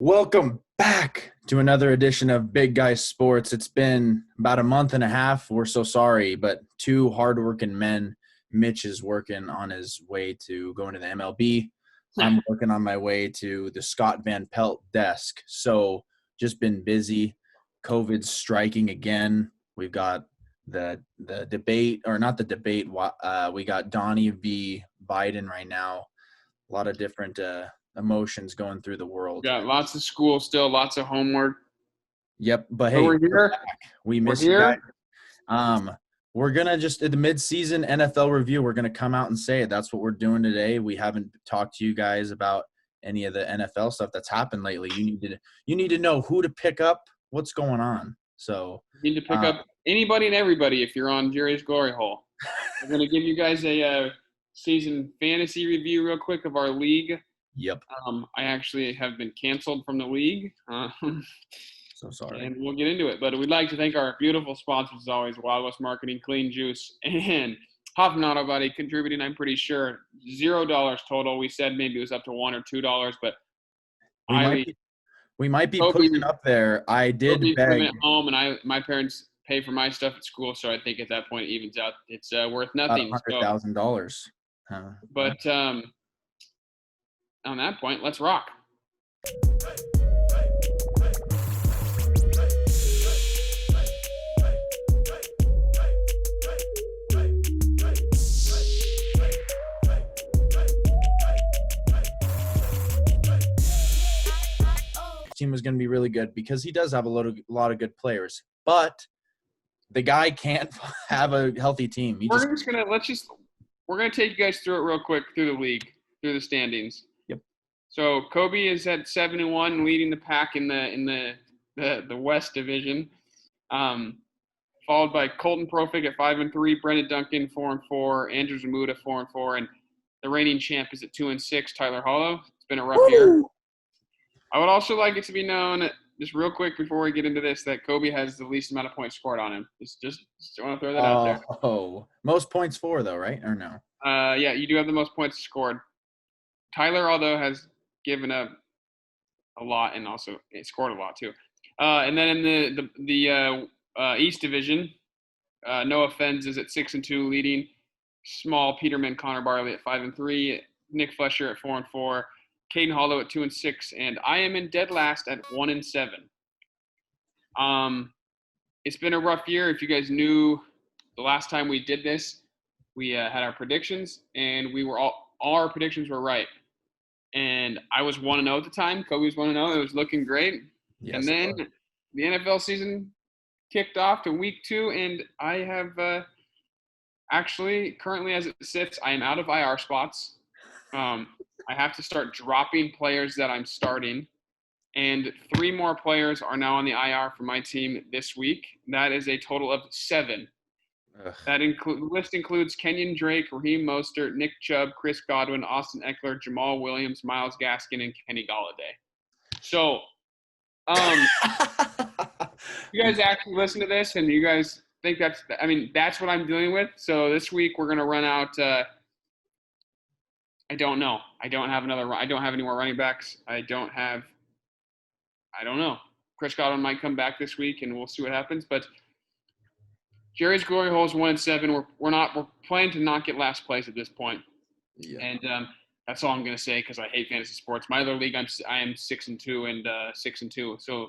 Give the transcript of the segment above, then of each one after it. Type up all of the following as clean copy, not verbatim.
Welcome back to another edition of Big Guy Sports. It's been about a month and a half. We're so sorry, but two hardworking men. Mitch is working on his way to going to the MLB. I'm working on my way to the Scott Van Pelt desk. So just been busy. COVID's striking again. We've got the debate, or not the debate. We got Donnie v. Biden right now. A lot of different emotions going through the world. Got lots of school still, lots of homework. Yep, but So hey, we're here. we miss you guys. We're gonna just at the midseason NFL review. We're gonna come out and say it. That's what we're doing today. We haven't talked to you guys about any of the NFL stuff that's happened lately. You need to know who to pick up, what's going on. So You need to pick up anybody and everybody if you're on Jerry's Glory Hole. We're gonna give you guys a season fantasy review real quick of our league. Yep. I actually have been canceled from the league. So sorry. And we'll get into it. But we'd like to thank our beautiful sponsors, as always, Wild West Marketing, Clean Juice, and Hoffman Auto Body contributing, I'm pretty sure, $0 total. We said maybe it was up to $1 or $2, but we might be pushing up there. I did beg. Living at home, and my parents pay for my stuff at school, so I think at that point it evens out. It's worth nothing. $100,000. But on that point, let's rock. Team was going to be really good because he does have a lot of good players, but the guy can't have a healthy team. We're gonna take you guys through it real quick through the league, through the standings. Yep. So Kobe is at 7-1, leading the pack in the West Division. Followed by Colton Profig at 5-3, Brendan Duncan 4-4, Andrew Zamuda 4-4, and the reigning champ is at 2-6, Tyler Hollow. It's been a rough year. I would also like it to be known, just real quick before we get into this, that Kobe has the least amount of points scored on him. Just want to throw that out there. Oh, most points for, though, right? Or no? Yeah, you do have the most points scored. Tyler, although, has given up a lot and also scored a lot too. And then in the East Division, Noah Fens is at 6-2, leading. Small Peterman, Connor Barley at 5-3, Nick Flesher at 4-4. Caden Hollow at 2-6, and I am in dead last at 1-7. It's been a rough year. If you guys knew, the last time we did this, we had our predictions, and all our predictions were right. And I was 1-0 at the time. Kobe was 1-0. It was looking great. Yes, and then the NFL season kicked off to week 2, and I have actually, currently as it sits, I am out of IR spots. I have to start dropping players that I'm starting, and 3 more players are now on the IR for my team this week. That is a total of 7. The list includes Kenyon Drake, Raheem Mostert, Nick Chubb, Chris Godwin, Austin Eckler, Jamal Williams, Myles Gaskin, and Kenny Golladay. So, you guys actually listen to this, and you guys think that's what I'm dealing with. So this week we're going to run out I don't know. I don't have any more running backs. I don't know. Chris Godwin might come back this week, and we'll see what happens. But Jerry's Glory Hole is 1-7. We're playing to not get last place at this point. Yeah. And that's all I'm going to say because I hate fantasy sports. My other league, I am 6-2 and 6-2. So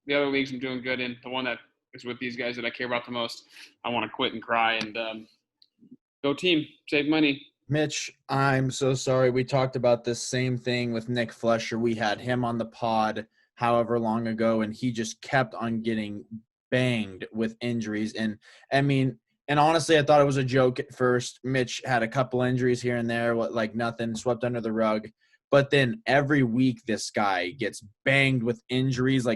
the other leagues I'm doing good in. The one that is with these guys that I care about the most, I want to quit and cry and go team, save money. Mitch, I'm so sorry. We talked about this same thing with Nick Flesher. We had him on the pod however long ago, and he just kept on getting banged with injuries. And honestly, I thought it was a joke at first. Mitch had a couple injuries here and there, like nothing, swept under the rug. But then every week this guy gets banged with injuries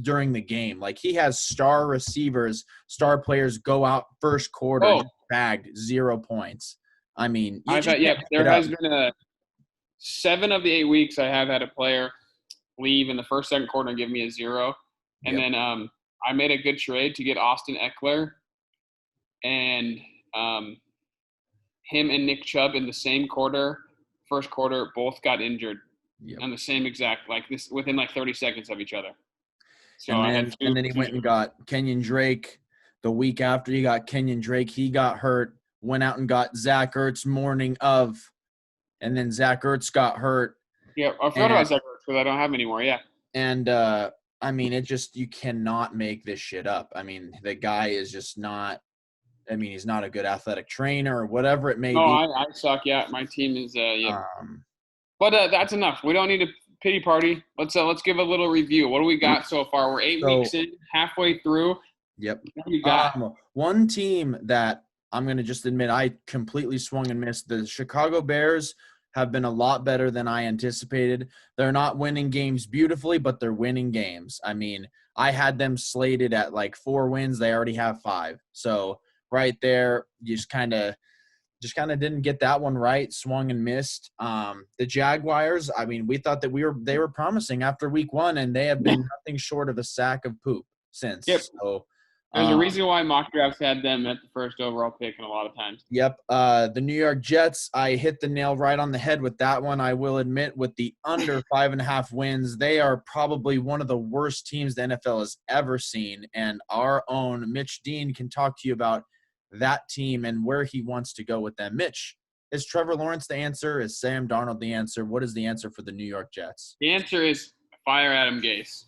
during the game. Like he has star receivers, star players go out first quarter, bagged 0 points. I mean, there has been 7 of the 8 weeks I have had a player leave in the first, second quarter and give me a 0. And then I made a good trade to get Austin Eckler and him and Nick Chubb in the same quarter, first quarter, both got injured. Yep. on the same exact like this within like 30 seconds of each other. So And I then had two. he went and got Kenyon Drake. The week after he got Kenyon Drake, he got hurt. Went out and got Zach Ertz morning of, and then Zach Ertz got hurt. Yeah, I forgot about Zach Ertz because I don't have him anymore. Yeah. And I mean, it just you cannot make this shit up. I mean, the guy is just not. I mean, he's not a good athletic trainer or whatever it may No, be. I suck. Yeah, my team is yeah. Um, But that's enough. We don't need a pity party. Let's give a little review. What do we got so far? We're 8 weeks in, halfway through. Yep. What do we got? One team that I'm going to just admit I completely swung and missed. The Chicago Bears have been a lot better than I anticipated. They're not winning games beautifully, but they're winning games. I mean, I had them slated at like 4 wins. They already have 5. So right there, you just kind of didn't get that one right, swung and missed. The Jaguars, I mean, we thought that they were promising after week 1, and they have been nothing short of a sack of poop since. Yep. So there's a reason why mock drafts had them at the first overall pick and a lot of times. Yep. The New York Jets, I hit the nail right on the head with that one. I will admit, with the under 5.5 wins, they are probably one of the worst teams the NFL has ever seen. And our own Mitch Dean can talk to you about that team and where he wants to go with them. Mitch, is Trevor Lawrence the answer? Is Sam Darnold the answer? What is the answer for the New York Jets? The answer is fire Adam Gase.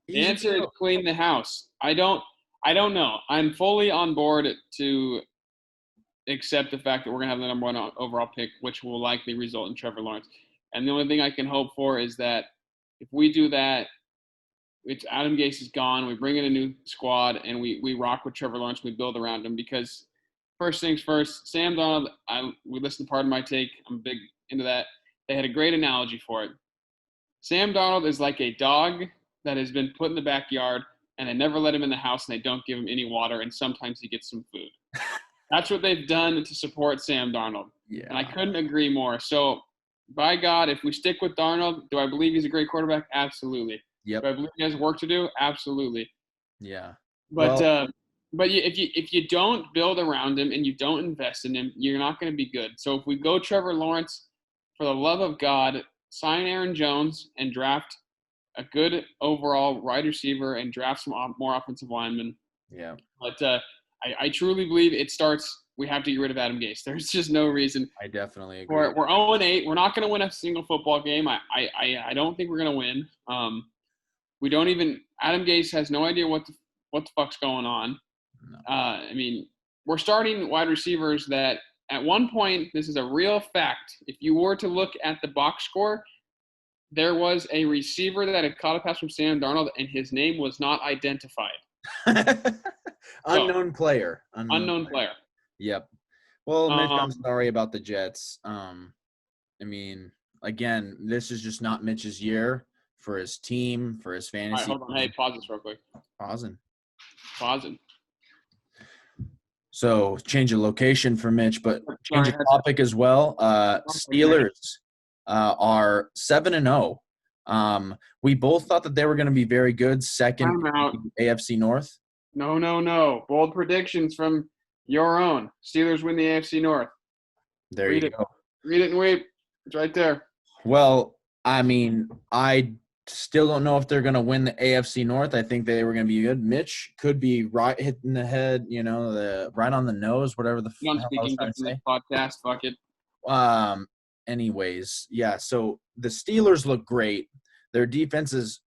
The answer is clean the house. I don't know. I'm fully on board to accept the fact that we're going to have the number 1 overall pick, which will likely result in Trevor Lawrence. And the only thing I can hope for is that if we do that, it's Adam Gase is gone. We bring in a new squad, and we rock with Trevor Lawrence. We build around him because first things first, Sam Darnold, we listened to Part of My Take. I'm big into that. They had a great analogy for it. Sam Darnold is like a dog that has been put in the backyard, and they never let him in the house, and they don't give him any water, and sometimes he gets some food. That's what they've done to support Sam Darnold. Yeah. And I couldn't agree more. So, by God, if we stick with Darnold, do I believe he's a great quarterback? Absolutely. Yep. Do I believe he has work to do? Absolutely. Yeah. But if you don't build around him and you don't invest in him, you're not going to be good. So if we go Trevor Lawrence, for the love of God, sign Aaron Jones and draft a good overall wide receiver and draft some more offensive linemen. Yeah. But I truly believe it starts. We have to get rid of Adam Gase. There's just no reason. I definitely agree. We're 0-8. We're not going to win a single football game. I don't think we're going to win. We don't even. Adam Gase has no idea what the fuck's going on. No. I mean, we're starting wide receivers that at one point, this is a real fact. If you were to look at the box score, there was a receiver that had caught a pass from Sam Darnold, and his name was not identified. Unknown player. Unknown player. Yep. Well, Mitch, I'm sorry about the Jets. I mean, again, this is just not Mitch's year for his team, for his fantasy. All right, hold on. Hey, pause this real quick. Pausing. So, change of location for Mitch, but change of topic as well. Steelers are 7-0. We both thought that they were going to be very good. Second AFC North. No. Bold predictions from your own. Steelers win the AFC North. There you go. Read it and weep. It's right there. Well, I mean, I still don't know if they're going to win the AFC North. I think they were going to be good. Mitch could be right hitting the head, right on the nose, whatever the hell I was trying to say. Podcast, fuck it. Anyways, yeah, so the Steelers look great. Their defense is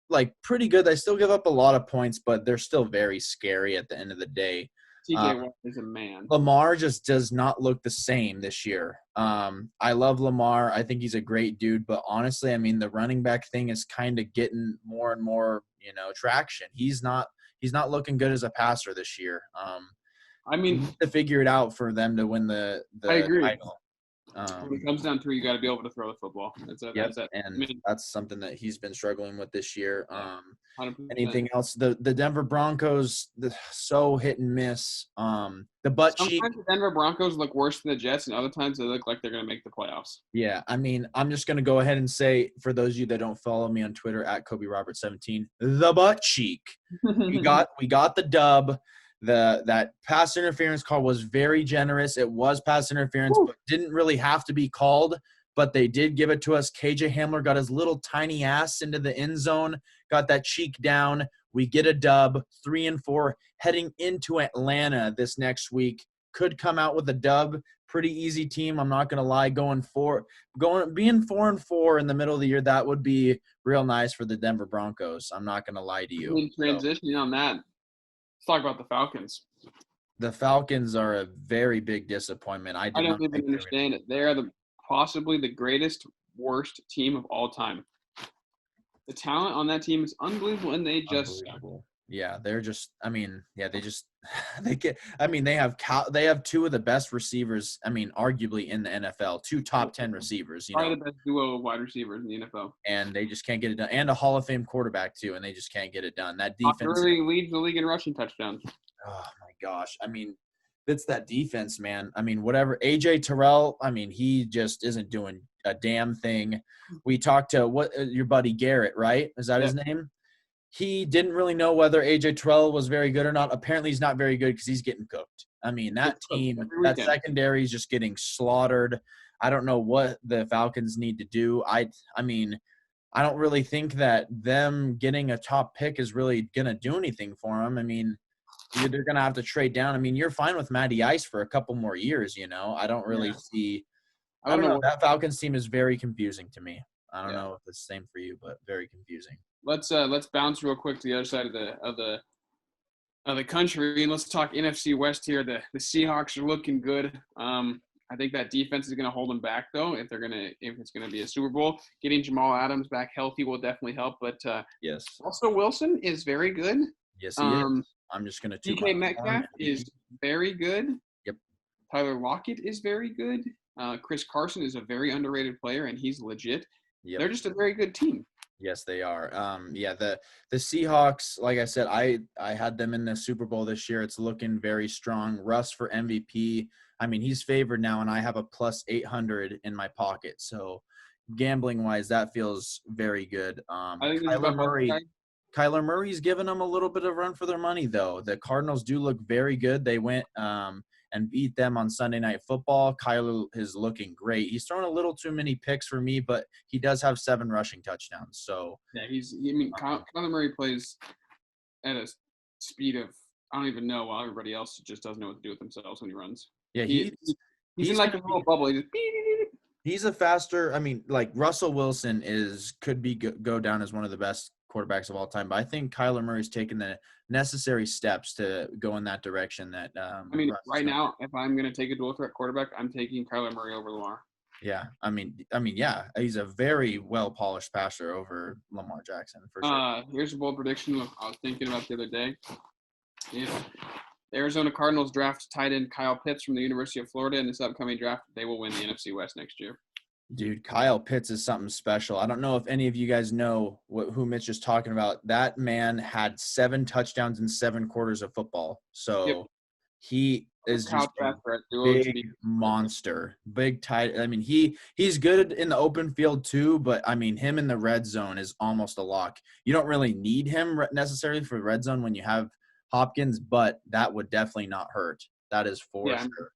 pretty good. They still give up a lot of points, but they're still very scary at the end of the day. TJ Watt is a man. Lamar just does not look the same this year. I love Lamar. I think he's a great dude, but honestly, I mean, the running back thing is kind of getting more and more, traction. He's not looking good as a passer this year. I mean, to figure it out for them to win the I agree. title. When it comes down to it, you got to be able to throw the football. That's something that he's been struggling with this year. 100%. Anything else? The Denver Broncos, so hit and miss. The butt cheek. Sometimes the Denver Broncos look worse than the Jets, and other times they look like they're going to make the playoffs. Yeah, I mean, I'm just going to go ahead and say, for those of you that don't follow me on Twitter, at KobeRoberts17, the butt cheek. we got the dub. That pass interference call was very generous. It was pass interference, but didn't really have to be called. but they did give it to us. KJ Hamler got his little tiny ass into the end zone, got that cheek down. We get a dub, 3-4, heading into Atlanta this next week. Could come out with a dub. Pretty easy team. I'm not gonna lie. Being 4-4 in the middle of the year, that would be real nice for the Denver Broncos. I'm not gonna lie to you. Transitioning on that, let's talk about the Falcons. The Falcons are a very big disappointment. I don't even understand it. They are possibly the worst team of all time. The talent on that team is unbelievable, and they just yeah, they're just. I mean, yeah, they get. I mean, they have two of the best receivers. I mean, arguably in the NFL, 2 top 10 receivers. Probably the best duo of wide receivers in the NFL. And they just can't get it done. And a Hall of Fame quarterback too, and they just can't get it done. That defense really leads the league in rushing touchdowns. Oh my gosh! I mean, it's that defense, man. I mean, whatever. AJ Terrell. I mean, he just isn't doing a damn thing. We talked to your buddy Garrett, right? Is that his name? He didn't really know whether AJ Terrell was very good or not. Apparently, he's not very good because he's getting cooked. I mean, that team, that secondary is just getting slaughtered. I don't know what the Falcons need to do. I mean, I don't really think that them getting a top pick is really going to do anything for them. I mean, they're going to have to trade down. I mean, you're fine with Matty Ice for a couple more years, I don't really see – I don't know. That Falcons team is very confusing to me. I don't know if it's the same for you, but very confusing. Let's bounce real quick to the other side of the country, and let's talk NFC West here. The Seahawks are looking good. I think that defense is going to hold them back, though. If it's going to be a Super Bowl, getting Jamal Adams back healthy will definitely help. But yes, Russell Wilson is very good. Yes, he is. I'm just going to DK Metcalf is very good. Yep. Tyler Lockett is very good. Chris Carson is a very underrated player, and he's legit. Yep. They're just a very good team. Yes, they are. The Seahawks, like I said, I had them in the Super Bowl this year. It's looking very strong. Russ for MVP. I mean, he's favored now, and I have a plus 800 in my pocket. So gambling-wise, that feels very good. Kyler Murray's given them a little bit of run for their money, though. The Cardinals do look very good. They went and beat them on Sunday Night Football. Kyler is looking great. He's thrown a little too many picks for me, but he does have 7 rushing touchdowns. So Kyler Murray plays at a speed of I don't even know, while everybody else just doesn't know what to do with themselves when he runs. Yeah, he's in like a little bubble. He's a faster. I mean, like Russell Wilson could go down as one of the best quarterbacks of all time, but I think Kyler Murray's taken the necessary steps to go in that direction. That right now, if I'm going to take a dual threat quarterback, I'm taking Kyler Murray over Lamar. Yeah, I mean, yeah, he's a very well polished passer over Lamar Jackson for sure. Here's a bold prediction I was thinking about the other day. If the Arizona Cardinals draft tight end Kyle Pitts from the University of Florida in this upcoming draft, they will win the NFC West next year. Dude, Kyle Pitts is something special. I don't know if any of you guys know who Mitch is talking about. That man had 7 touchdowns in 7 quarters of football. So he is just a big monster, big tight. I mean, he's good in the open field too, but I mean, him in the red zone is almost a lock. You don't really need him necessarily for red zone when you have Hopkins, but that would definitely not hurt. That is for sure.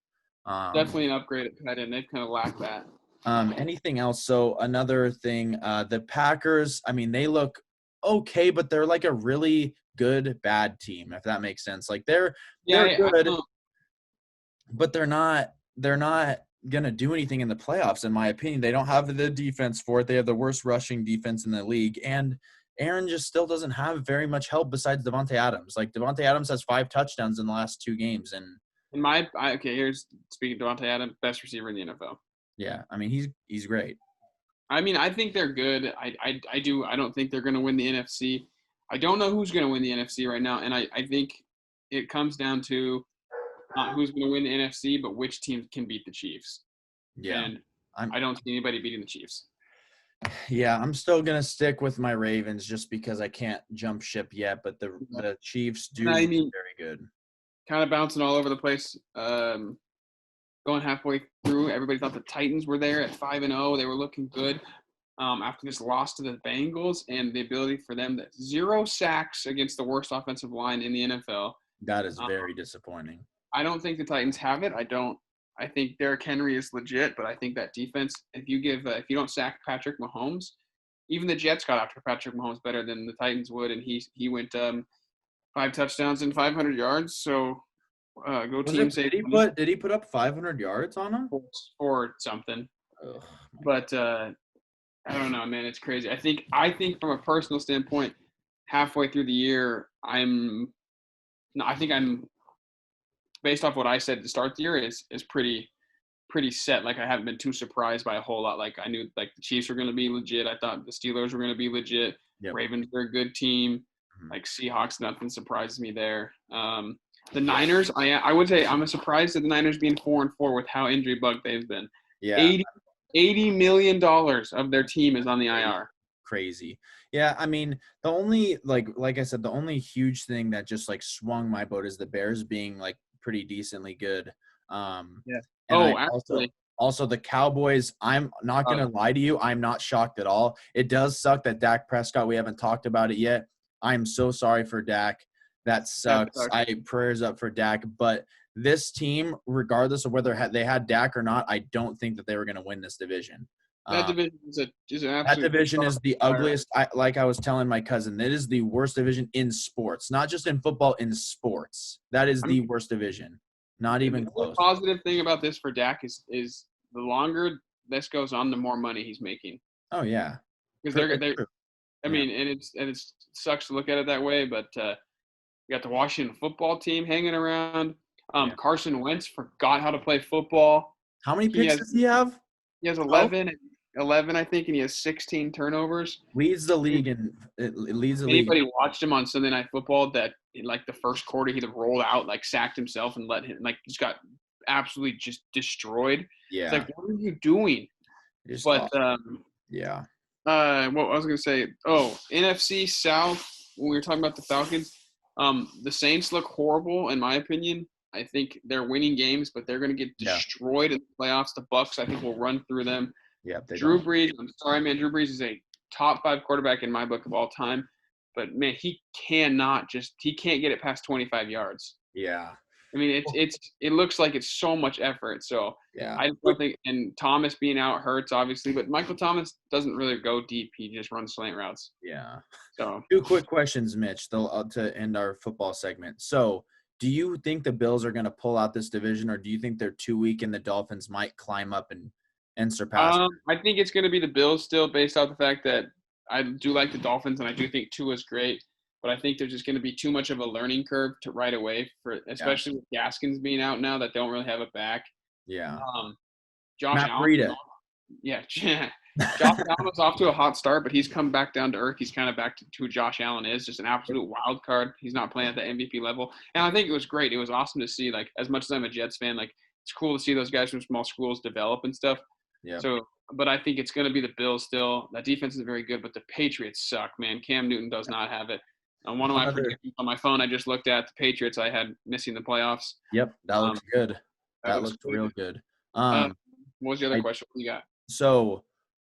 Definitely an upgrade at tight end. They've kind of lacked that. Anything else? So another thing, the Packers, I mean, they look okay, but they're like a really good, bad team, if that makes sense. Like they're good, but they're not going to do anything in the playoffs, in my opinion. They don't have the defense for it. They have the worst rushing defense in the league. And Aaron just still doesn't have very much help besides Devontae Adams. Like Devontae Adams has 5 touchdowns in the last 2 games. And here's speaking of Devontae Adams, best receiver in the NFL. Yeah, I mean, he's great. I mean, I think they're good. I don't think they're going to win the NFC. I don't know who's going to win the NFC right now, and I think it comes down to not who's going to win the NFC, but which team can beat the Chiefs. Yeah. And I don't see anybody beating the Chiefs. Yeah, I'm still going to stick with my Ravens just because I can't jump ship yet, but the Chiefs do look very good. Kind of bouncing all over the place. Going halfway through, everybody thought the Titans were there at 5-0. They were looking good after this loss to the Bengals, and the ability for them to 0 sacks against the worst offensive line in the NFL. That is very disappointing. I don't think the Titans have it. I don't I think Derrick Henry is legit, but I think that defense, if you don't sack Patrick Mahomes, even the Jets got after Patrick Mahomes better than the Titans would, and he went 5 touchdowns and 500 yards. So go Was team, it? save Did he put up 500 yards on him? or something. Ugh. But I don't know, man. It's crazy. I think from a personal standpoint, halfway through the year, I think I'm based off what I said to start the year is pretty set. Like I haven't been too surprised by a whole lot. Like I knew like the Chiefs were going to be legit. I thought the Steelers were going to be legit. Yep. Ravens are a good team. Mhm. Like Seahawks, nothing surprises me there. The Niners, I would say I'm surprised at the Niners being 4-4 with how injury bugged they've been. Yeah. $80 million of their team is on the IR. Crazy. Yeah, I mean, the only like I said, the only huge thing that just like swung my boat is the Bears being like pretty decently good. Yeah. And I Actually, also the Cowboys, I'm not gonna lie to you, I'm not shocked at all. It does suck that Dak Prescott, we haven't talked about it yet. I'm so sorry for Dak. That sucks. Prayers up for Dak, but this team, regardless of whether they had Dak or not, I don't think that they were going to win this division. that division is an absolute. That division is the ugliest. Like I was telling my cousin, it is the worst division in sports, not just in football, in sports. That is the worst division. Not even close. The positive thing about this for Dak is the longer this goes on, the more money he's making. Oh yeah, because they're. I mean, and it sucks to look at it that way, but you got the Washington football team hanging around. Carson Wentz forgot how to play football. How many picks does he have? He has 11, I think, and he has 16 turnovers. Leads the league, and it leads the league. Anybody watched him on Sunday Night Football that in like the first quarter he'd have rolled out, like sacked himself and let him just got absolutely just destroyed. Yeah. It's like, what are you doing? But yeah. What I was gonna say, NFC South, when we were talking about the Falcons, the Saints look horrible in my opinion. I think they're winning games, but they're going to get destroyed in the playoffs. The Bucs, I think, will run through them. Yeah, Drew Brees, I'm sorry, man. Drew Brees is a top 5 quarterback in my book of all time. But, man, he can't get it past 25 yards. Yeah. I mean, it looks like it's so much effort. So, yeah. I don't think – and Thomas being out hurts, obviously. But Michael Thomas doesn't really go deep. He just runs slant routes. Yeah. So 2 quick questions, Mitch, to end our football segment. So – do you think the Bills are going to pull out this division, or do you think they're too weak and the Dolphins might climb up and surpass them? I think it's going to be the Bills still, based off the fact that I do like the Dolphins and I do think Tua is great, but I think there's just going to be too much of a learning curve to right away, especially with Gaskins being out now that they don't really have a back. Yeah. Josh Allen. Yeah. Josh Allen was off to a hot start, but he's come back down to earth. He's kind of back to who Josh Allen is, just an absolute wild card. He's not playing at the MVP level. And I think it was great. It was awesome to see, like, as much as I'm a Jets fan, like, it's cool to see those guys from small schools develop and stuff. Yeah. So, but I think it's going to be the Bills still. That defense is very good, but the Patriots suck, man. Cam Newton does not have it. On one of my predictions on my phone, I just looked at the Patriots. I had missing the playoffs. Yep, that looks good. That looks real good. What was the other question? What you got? So,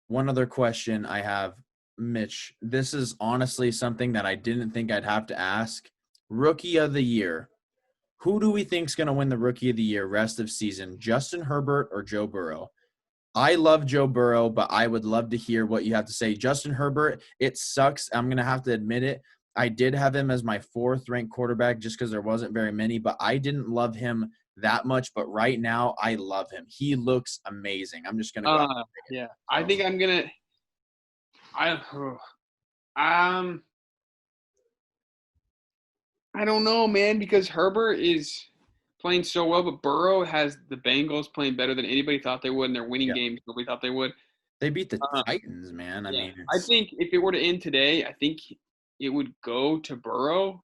one other question I have, Mitch. This is honestly something that I didn't think I'd have to ask. Rookie of the year. Who do we think is going to win the Rookie of the Year rest of season? Justin Herbert or Joe Burrow? I love Joe Burrow, but I would love to hear what you have to say. Justin Herbert, it sucks. I'm going to have to admit it. I did have him as my 4th ranked quarterback just because there wasn't very many, but I didn't love him that much. But right now, I love him. He looks amazing. I'm just going to go out yeah. So. I think I'm going to – I don't know, man, because Herbert is playing so well, but Burrow has the Bengals playing better than anybody thought they would, and they're winning games nobody thought they would. They beat the Titans, man. I mean, I think if it were to end today, I think it would go to Burrow.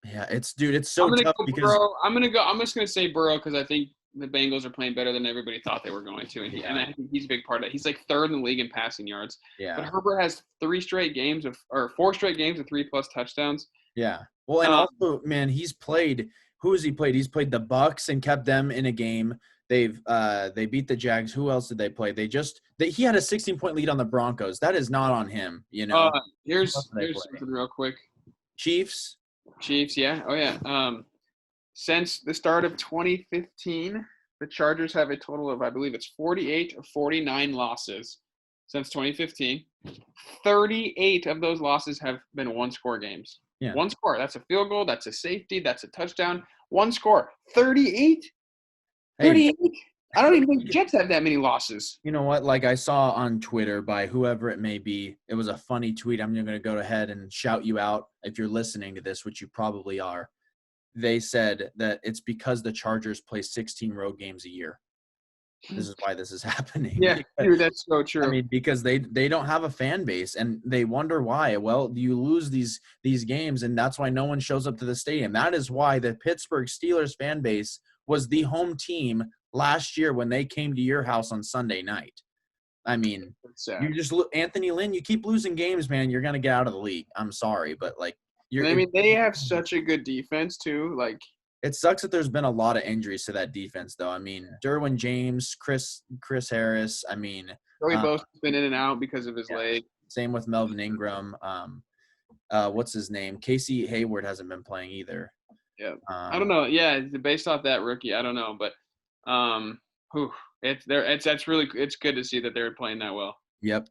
Yeah, it's so tough because Burrow. I'm just gonna say Burrow because I think the Bengals are playing better than everybody thought they were going to, and I think he's a big part of it. He's like 3rd in the league in passing yards. Yeah. But Herbert has 4 straight games of 3+ touchdowns. Yeah. Well, and also, man, he's played. Who has he played? He's played the Bucs and kept them in a game. They beat the Jags. Who else did they play? He had a 16-point lead on the Broncos. That is not on him, you know. Here's something real quick. Chiefs, yeah. Oh yeah. Since the start of 2015, the Chargers have a total of, I believe it's 48 or 49 losses since 2015. 38 of those losses have been one-score games. Yeah. One score. That's a field goal. That's a safety. That's a touchdown. One score. 38? Hey, 38? I don't even think the Jets have that many losses. you know what? Like I saw on Twitter by whoever it may be, it was a funny tweet. I'm going to go ahead and shout you out if you're listening to this, which you probably are. They said that it's because the Chargers play 16 road games a year. This is why this is happening. Yeah, dude, that's so true. I mean, because they don't have a fan base, and they wonder why. Well, you lose these games, and that's why no one shows up to the stadium. That is why the Pittsburgh Steelers fan base was the home team last year when they came to your house on Sunday night. I mean, you just Anthony Lynn, you keep losing games, man, you're gonna get out of the league. I'm sorry, but like they have such a good defense too. Like, it sucks that there's been a lot of injuries to that defense, though. I mean, Derwin James, Chris Harris. I mean, Joey Bosa's been in and out because of his leg. Same with Melvin Ingram. What's his name? Casey Hayward hasn't been playing either. Yeah, I don't know. Yeah, based off that rookie, I don't know, but it's good to see that they're playing that well. Yep.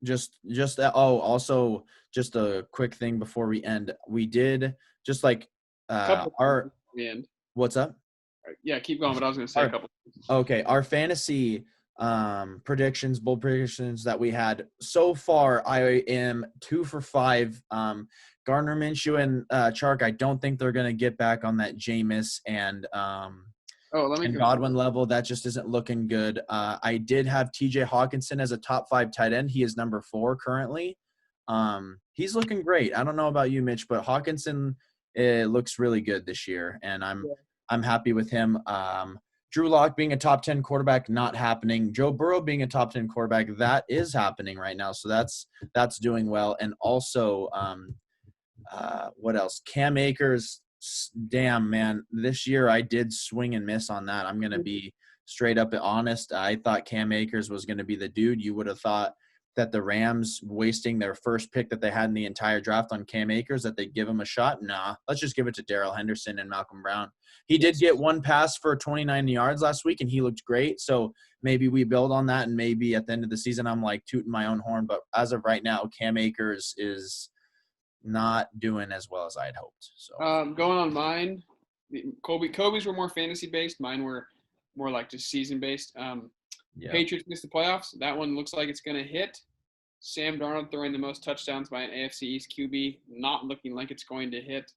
Just that. Oh, also, just a quick thing before we end. We did just like what's up? Yeah, keep going. But I was going to say a couple. Okay, our fantasy predictions, bold predictions that we had so far. I am 2 for 5. Gardner Minshew and Chark. I don't think they're going to get back on that Jameis and Godwin level. That just isn't looking good. I did have TJ Hawkinson as a top 5 tight end. He is number 4 currently. He's looking great. I don't know about you, Mitch, but Hawkinson looks really good this year, and I'm happy with him. Drew Lock being a top 10 quarterback, not happening. Joe Burrow being a top 10 quarterback, that is happening right now. So that's doing well. And also, what else? Cam Akers, damn, man. This year I did swing and miss on that. I'm going to be straight up and honest. I thought Cam Akers was going to be the dude. You would have thought that the Rams wasting their first pick that they had in the entire draft on Cam Akers, that they'd give him a shot. Nah, let's just give it to Darrell Henderson and Malcolm Brown. He did get one pass for 29 yards last week, and he looked great. So maybe we build on that, and maybe at the end of the season I'm like tooting my own horn. But as of right now, Cam Akers is not doing as well as I had hoped. So going on mine, Kobe's were more fantasy-based. Mine were more like just season-based. Patriots missed the playoffs. That one looks like it's going to hit. Sam Darnold throwing the most touchdowns by an AFC East QB, not looking like it's going to hit.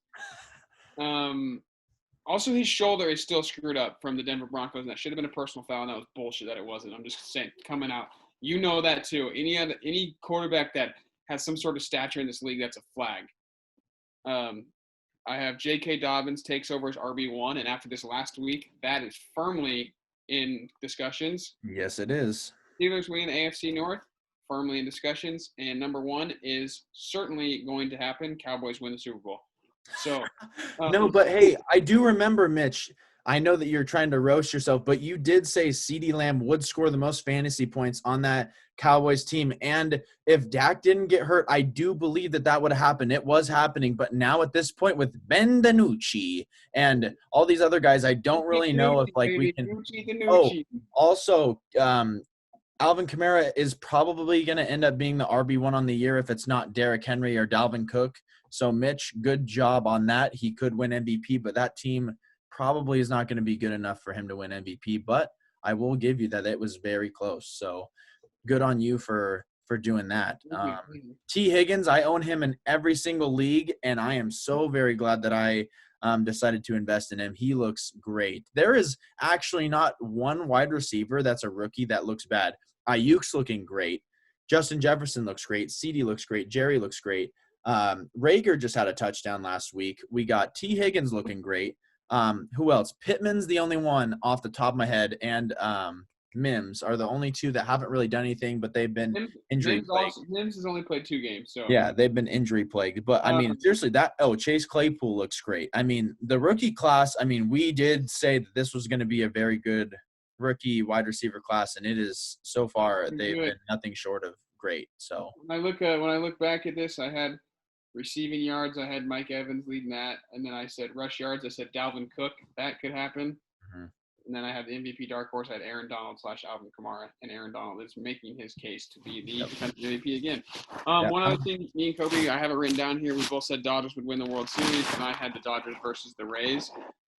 Also, his shoulder is still screwed up from the Denver Broncos, and that should have been a personal foul, and that was bullshit that it wasn't. I'm just saying, coming out. You know that too. Any quarterback that has some sort of stature in this league, that's a flag. I have J.K. Dobbins takes over as RB1, and after this last week, that is firmly in discussions. Yes, it is. Steelers winning the AFC North, firmly in discussions. And number 1 is certainly going to happen. Cowboys win the Super Bowl. So no, but hey, I do remember, Mitch. I know that you're trying to roast yourself, but you did say CeeDee Lamb would score the most fantasy points on that Cowboys team. And if Dak didn't get hurt, I do believe that would have happened. It was happening. But now at this point with Ben DiNucci and all these other guys, I don't really know if like we can. Oh, also, Alvin Kamara is probably going to end up being the RB1 on the year if it's not Derrick Henry or Dalvin Cook. So, Mitch, good job on that. He could win MVP, but that team probably is not going to be good enough for him to win MVP. But I will give you that it was very close. So, good on you for doing that. T. Higgins, I own him in every single league, and I am so very glad that I decided to invest in him. He looks great. There is actually not one wide receiver that's a rookie that looks bad. Ayuk's looking great. Justin Jefferson looks great. CD looks great. Jerry looks great. Rager just had a touchdown last week. We got T. Higgins looking great. Who else? Pittman's the only one off the top of my head, and Mims are the only two that haven't really done anything, but they've been injury plagued. Mims has only played 2 games. So yeah, they've been injury plagued. But, I mean, seriously, Chase Claypool looks great. I mean, the rookie class, I mean, we did say that this was going to be a very good rookie wide receiver class, and it is so far they've been nothing short of great. So when I look back at this, I had receiving yards, I had Mike Evans leading that, and then I said rush yards, I said Dalvin Cook. That could happen. And then I have the MVP dark horse. I had Aaron Donald / Alvin Kamara, and Aaron Donald is making his case to be the defensive MVP again. One other thing, me and Kobe, I have it written down here. We both said Dodgers would win the World Series, and I had the Dodgers versus the Rays.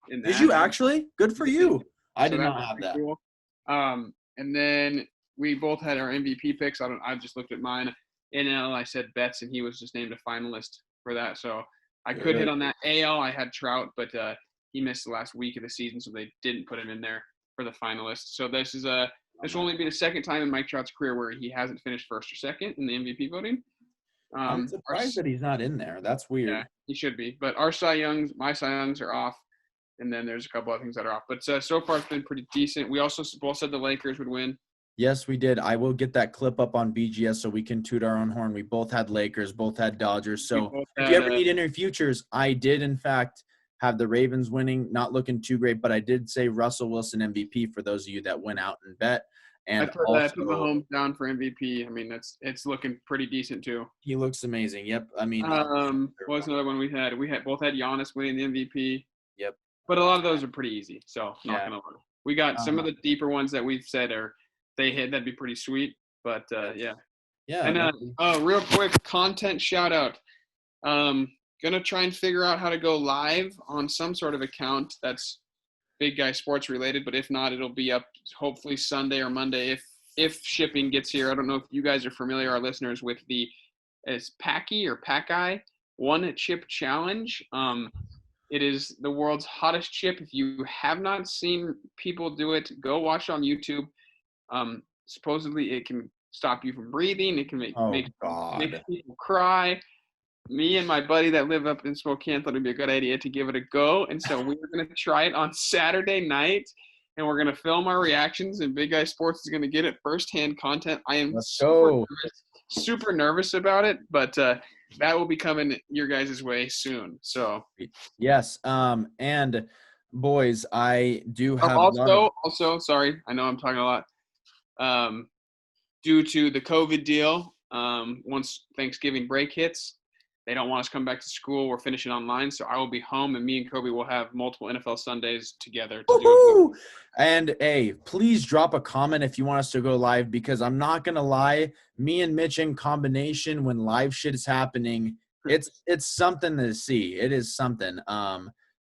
Did you actually? Good for you. I did not have that. Cool. And then we both had our MVP picks. I just looked at mine. NL, I said Betts, and he was just named a finalist for that. So I could hit on that. AL, I had Trout, but he missed the last week of the season, so they didn't put him in there for the finalists. So this will only be the second time in Mike Trout's career where he hasn't finished first or second in the MVP voting. I'm surprised that he's not in there. That's weird. Yeah, he should be. But my Cy Youngs are off, and then there's a couple other things that are off. But so far it's been pretty decent. We also both said the Lakers would win. Yes, we did. I will get that clip up on BGS so we can toot our own horn. We both had Lakers, both had Dodgers. So if you ever need any futures, I did, in fact, have the Ravens winning, not looking too great, but I did say Russell Wilson MVP for those of you that went out and bet. And I put Mahomes down for MVP. I mean, it's looking pretty decent too. He looks amazing. Yep. I mean, what was another one we had? We both had Giannis winning the MVP. Yep. But a lot of those are pretty easy, so not gonna lie. We got some of the deeper ones that we've said that'd be pretty sweet. But yeah. Yeah. And real quick content shout out. Gonna try and figure out how to go live on some sort of account that's Big Guy Sports related, but if not, it'll be up hopefully Sunday or Monday if shipping gets here. I don't know if you guys are familiar, our listeners, with it's Packy One Chip Challenge. It is the world's hottest chip. If you have not seen people do it, go watch on YouTube. Supposedly it can stop you from breathing. It can make people cry. Me and my buddy that live up in Spokane thought it'd be a good idea to give it a go. And so we were going to try it on Saturday night, and we're going to film our reactions, and Big Guy Sports is going to get it firsthand content. I am super nervous about it, but that will be coming your guys' way soon. So yes. And boys, I do have also, sorry, I know I'm talking a lot. Due to the COVID deal, once Thanksgiving break hits, they don't want us to come back to school. We're finishing online, so I will be home, and me and Kobe will have multiple NFL Sundays together. And hey, please drop a comment if you want us to go live, because I'm not gonna lie, me and Mitch in combination when live shit is happening, it's something to see. It is something.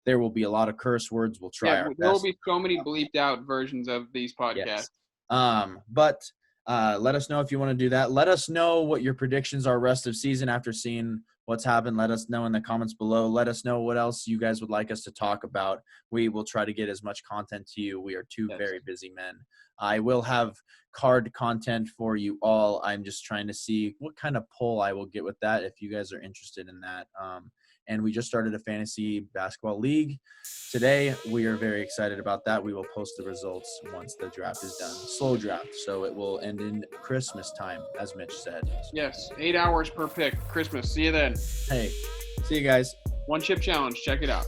There will be a lot of curse words. We'll try our best. There will be so many bleeped out versions of these podcasts. Yes. But let us know if you want to do that. Let us know what your predictions are rest of season after seeing what's happened. Let us know in the comments below. Let us know what else you guys would like us to talk about. We will try to get as much content to you. We are two very busy men. I will have card content for you all. I'm just trying to see what kind of poll I will get with that if you guys are interested in that. And we just started a fantasy basketball league today. We are very excited about that. We will post the results once the draft is done. Slow draft, so it will end in Christmas time, as Mitch said. Yes, 8 hours per pick. Christmas. See you then. Hey, see you guys. One Chip Challenge. Check it out.